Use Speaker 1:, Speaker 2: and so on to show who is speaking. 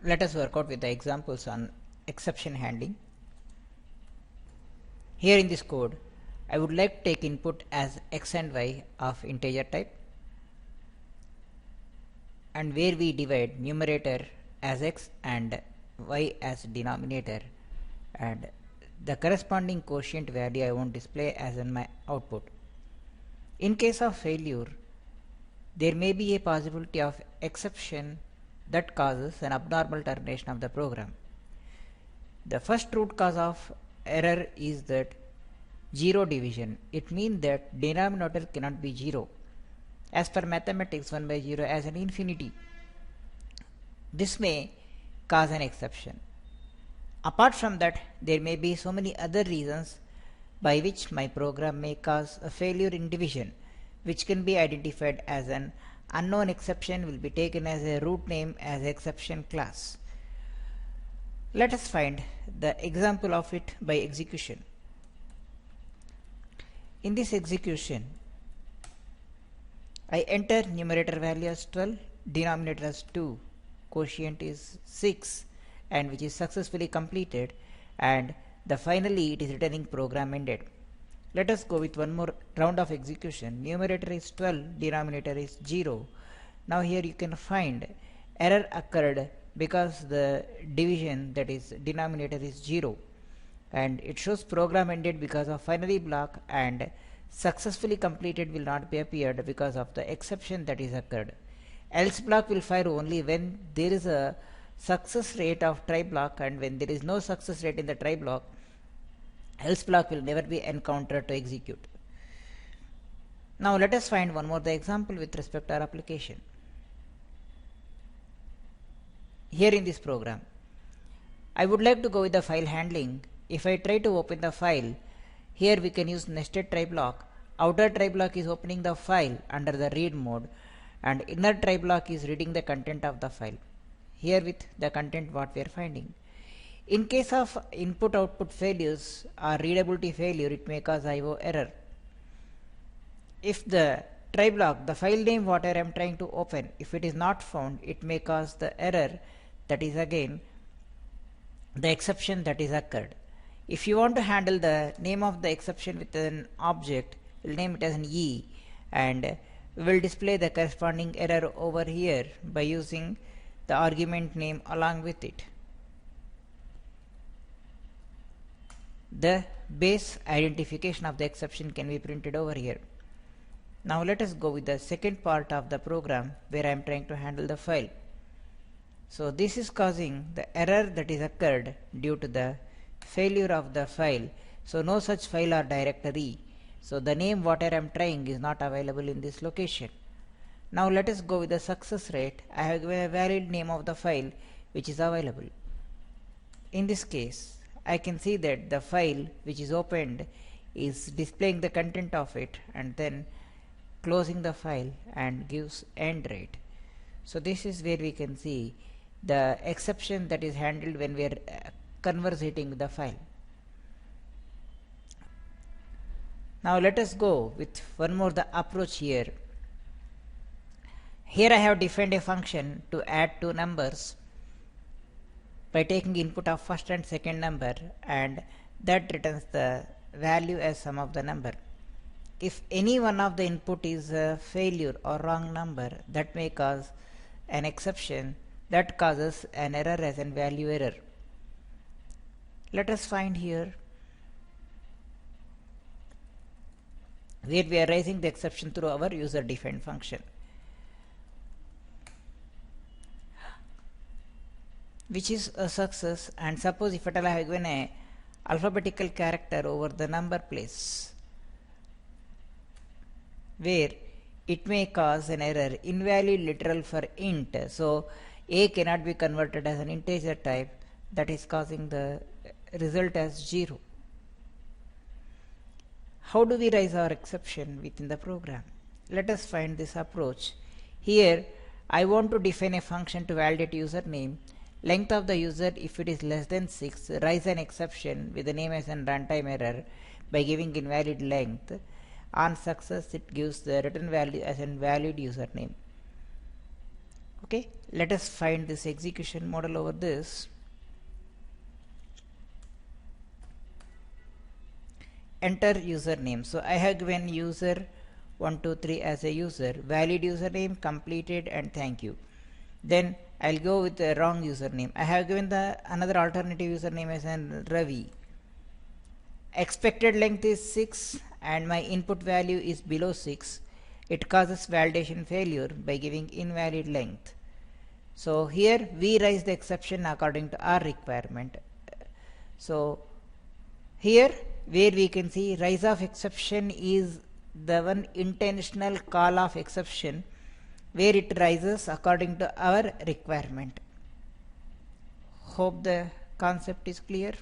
Speaker 1: Let us work out with the examples on exception handling. Here in this code, I would like to take input as x and y of integer type, and where we divide numerator as x and y as denominator, and the corresponding quotient value I want to display as in my output. In case of failure, there may be a possibility of exception that causes an abnormal termination of the program. The first root cause of error is that zero division. It means that denominator cannot be 0. As per mathematics, 1 by 0 as an infinity. This may cause an exception. Apart from that, there may be so many other reasons by which my program may cause a failure in division, which can be identified as an unknown exception, will be taken as a root name as exception class. Let us find the example of it by execution. In this execution, I enter numerator value as 12, denominator as 2, quotient is 6, and which is successfully completed, and finally it is returning program ended. Let us go with one more round of execution. Numerator is 12, denominator is 0. Now here you can find error occurred because the division, that is denominator, is 0, and it shows program ended because of finally block, and successfully completed will not be appeared because of the exception that is occurred. Else block will fire only when there is a success rate of try block, and when there is no success rate in the try block, else block will never be encountered to execute. Now let us find one more the example with respect to our application. Here in this program, I would like to go with the file handling. If I try to open the file, here we can use nested try block. Outer try block is opening the file under the read mode, and inner try block is reading the content of the file. Here with the content what we are finding. In case of input output failures or readability failure, it may cause IO error. If the try block, the file name what I am trying to open, if it is not found, it may cause the error, that is again the exception that is occurred. If you want to handle the name of the exception with an object, we'll name it as an E, and we will display the corresponding error over here by using the argument name along with it. The base identification of the exception can be printed over here. Now let us go with the second part of the program where I am trying to handle the file. So this is causing the error that is occurred due to the failure of the file. So no such file or directory. So the name what I am trying is not available in this location. Now let us go with the success rate. I have given a valid name of the file which is available. In this case, I can see that the file which is opened is displaying the content of it and then closing the file and gives end rate. So this is where we can see the exception that is handled when we are conversating the file. Now let us go with one more the approach here. Here I have defined a function to add two numbers by taking input of first and second number, and that returns the value as sum of the number. If any one of the input is a failure or wrong number, that may cause an exception that causes an error as an value error. Let us find here where we are raising the exception through our user defined function, which is a success. And suppose if at all I have given a alphabetical character over the number place, where it may cause an error invalid literal for int. So a cannot be converted as an integer type, that is causing the result as 0. How do we raise our exception within the program? Let us find this approach. Here I want to define a function to validate username. Length of the user, if it is less than 6, raise an exception with the name as an runtime error by giving invalid length. On success, it gives the return value as an valid username. Okay, let us find this execution model over this. Enter username. So I have given user 123 as a user, valid username, completed, and thank you. Then I'll go with the wrong username. I have given the another alternative username as an Ravi. Expected length is 6 and my input value is below 6. It causes validation failure by giving invalid length. So here we raise the exception according to our requirement. So here where we can see rise of exception is the one intentional call of exception where it rises according to our requirement. Hope the concept is clear.